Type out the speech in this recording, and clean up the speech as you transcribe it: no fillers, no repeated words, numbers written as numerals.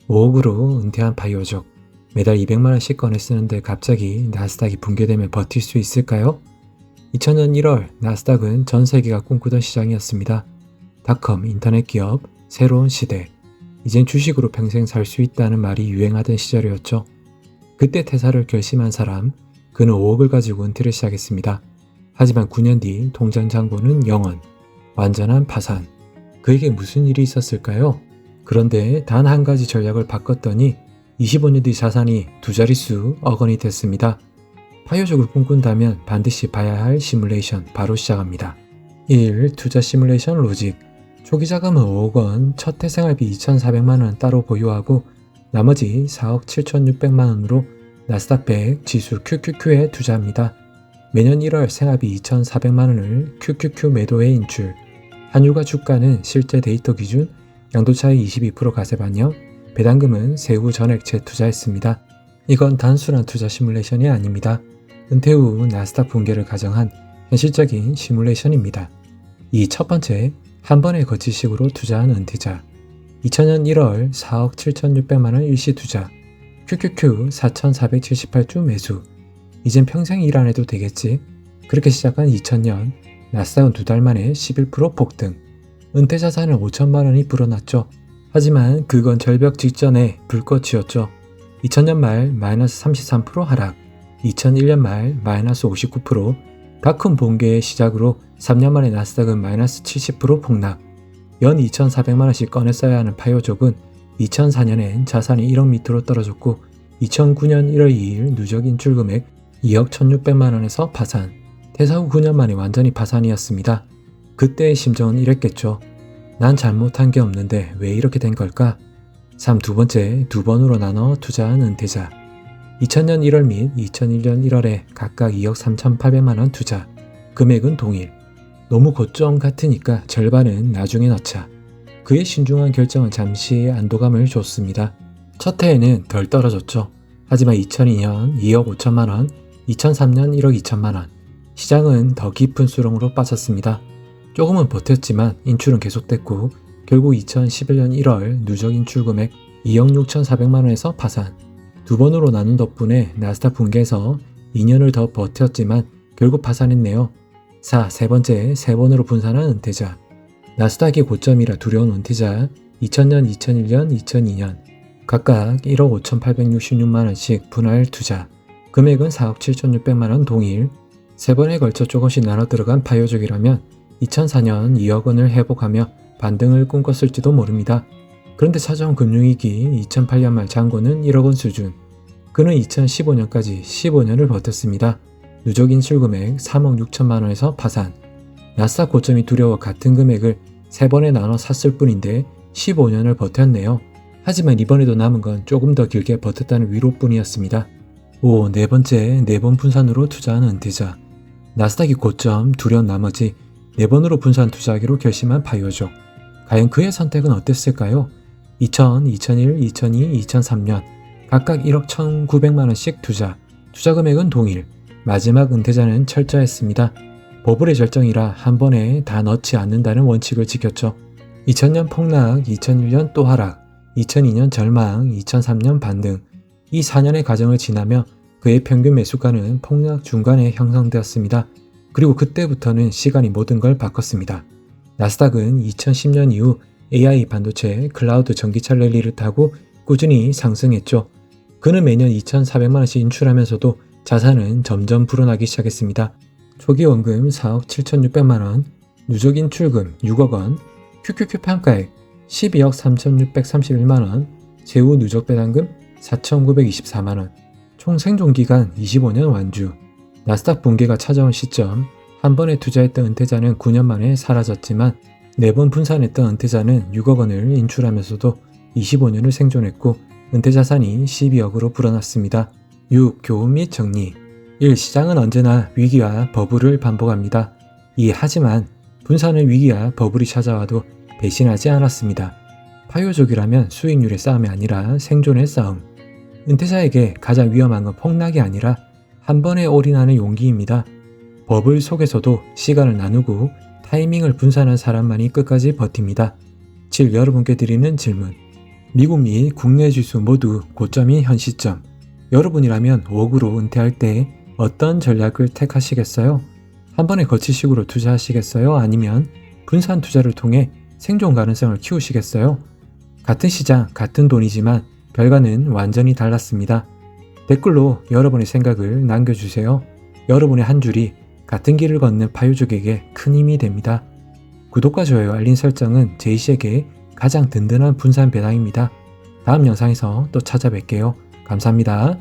5억으로 은퇴한 바이오족. 매달 200만원씩 꺼내 쓰는데 갑자기 나스닥이 붕괴되면 버틸 수 있을까요? 2000년 1월 나스닥은 전 세계가 꿈꾸던 시장이었습니다. 닷컴 인터넷 기업, 새로운 시대. 이젠 주식으로 평생 살 수 있다는 말이 유행하던 시절이었죠. 그때 퇴사를 결심한 사람, 그는 5억을 가지고 은퇴를 시작했습니다. 하지만 9년 뒤 통장 잔고는 0원, 완전한 파산. 그에게 무슨 일이 있었을까요? 그런데 단 한 가지 전략을 바꿨더니 25년 뒤 자산이 두 자릿수 억 원이 됐습니다. 파이오족을 꿈꾼다면 반드시 봐야 할 시뮬레이션 바로 시작합니다. 1. 투자 시뮬레이션 로직. 초기 자금은 5억 원, 첫 해 생활비 2,400만 원 따로 보유하고 나머지 4억 7,600만 원으로 나스닥 100 지수 QQQ에 투자합니다. 매년 1월 생활비 2,400만 원을 QQQ 매도에 인출. 환율과 주가는 실제 데이터 기준 양도차익 22% 가세 반영, 배당금은 세후 전액채 투자했습니다. 이건 단순한 투자 시뮬레이션이 아닙니다. 은퇴 후 나스닥 붕괴를 가정한 현실적인 시뮬레이션입니다. 이 첫 번째, 한 번에 거치식으로 투자한 은퇴자. 2000년 1월 4억 7,600만원 일시 투자. QQQ 4,478주 매수. 이젠 평생 일 안 해도 되겠지. 그렇게 시작한 2000년, 나스닥은 두 달 만에 11% 폭등. 은퇴 자산은 5천만원이 불어났죠. 하지만 그건 절벽 직전에 불꽃이었죠. 2000년 말 마이너스 33% 하락, 2001년 말 마이너스 59%, 닷컴 붕괴의 시작으로 3년 만에 나스닥은 마이너스 70% 폭락. 연 2,400만원씩 꺼내 써야 하는 파이오족은 2004년엔 자산이 1억 밑으로 떨어졌고 2009년 1월 2일 누적 인출 금액 2억 1,600만원에서 파산. 퇴사 후 9년 만에 완전히 파산이었습니다. 그때의 심정은 이랬겠죠. 난 잘못한 게 없는데 왜 이렇게 된 걸까? 3. 두 번째, 두 번으로 나눠 투자한 은퇴자. 2000년 1월 및 2001년 1월에 각각 2억 3,800만원 투자. 금액은 동일. 너무 고점 같으니까 절반은 나중에 넣자. 그의 신중한 결정은 잠시 안도감을 줬습니다. 첫 해에는 덜 떨어졌죠. 하지만 2002년 2억 5천만원, 2003년 1억 2천만원. 시장은 더 깊은 수렁으로 빠졌습니다. 조금은 버텼지만 인출은 계속됐고 결국 2011년 1월 누적 인출 금액 2억 6,400만원에서 파산. 두 번으로 나눈 덕분에 나스닥 붕괴에서 2년을 더 버텼지만 결국 파산했네요. 4. 세 번째, 세 번으로 분산한 은퇴자. 나스닥이 고점이라 두려운 은퇴자. 2000년, 2001년, 2002년 각각 1억 5,866만원씩 분할 투자. 금액은 4억 7,600만원 동일. 세 번에 걸쳐 조금씩 나눠 들어간 파이오족이라면 2004년 2억 원을 회복하며 반등을 꿈꿨을지도 모릅니다. 그런데 찾아온 금융위기 2008년 말 잔고는 1억 원 수준. 그는 2015년까지 15년을 버텼습니다. 누적 인출 금액 3억 6천만 원에서 파산. 나스닥 고점이 두려워 같은 금액을 세 번에 나눠 샀을 뿐인데 15년을 버텼네요. 하지만 이번에도 남은 건 조금 더 길게 버텼다는 위로뿐이었습니다. 5. 네 번째, 네 번 분산으로 투자한 은퇴자. 나스닥이 고점 두려운 나머지 4번으로 분산 투자하기로 결심한 파이오족. 과연 그의 선택은 어땠을까요? 2000, 2001, 2002, 2003년 각각 1억 1,900만원씩 투자. 투자 금액은 동일. 마지막 은퇴자는 철저했습니다. 버블의 절정이라 한 번에 다 넣지 않는다는 원칙을 지켰죠. 2000년 폭락, 2001년 또 하락, 2002년 절망, 2003년 반등. 이 4년의 과정을 지나며 그의 평균 매수가는 폭락 중간에 형성되었습니다. 그리고 그때부터는 시간이 모든 걸 바꿨습니다. 나스닥은 2010년 이후 AI 반도체, 클라우드 전기차 랠리를 타고 꾸준히 상승했죠. 그는 매년 2,400만원씩 인출하면서도 자산은 점점 불어나기 시작했습니다. 초기 원금 4억 7,600만원, 누적 인출금 6억 원, QQQ 평가액 12억 3,631만원, 세후 누적 배당금 4,924만원, 총 생존기간 25년 완주. 나스닥 붕괴가 찾아온 시점, 한 번에 투자했던 은퇴자는 9년 만에 사라졌지만 4번 분산했던 은퇴자는 6억 원을 인출하면서도 25년을 생존했고 은퇴 자산이 12억으로 불어났습니다. 6. 교훈 및 정리. 1. 시장은 언제나 위기와 버블을 반복합니다. 2. 하지만 분산의 위기와 버블이 찾아와도 배신하지 않았습니다. 파이오족이라면 수익률의 싸움이 아니라 생존의 싸움. 은퇴자에게 가장 위험한 건 폭락이 아니라 한 번에 올인하는 용기입니다. 버블 속에서도 시간을 나누고 타이밍을 분산한 사람만이 끝까지 버팁니다. 7. 여러분께 드리는 질문. 미국 및 국내 지수 모두 고점인 현 시점. 여러분이라면 5억으로 은퇴할 때 어떤 전략을 택하시겠어요? 한 번에 거치식으로 투자하시겠어요? 아니면 분산 투자를 통해 생존 가능성을 키우시겠어요? 같은 시장, 같은 돈이지만 결과는 완전히 달랐습니다. 댓글로 여러분의 생각을 남겨주세요. 여러분의 한 줄이 같은 길을 걷는 파유족에게 큰 힘이 됩니다. 구독과 좋아요, 알림 설정은 제이씨에게 가장 든든한 분산 배당입니다. 다음 영상에서 또 찾아뵐게요. 감사합니다.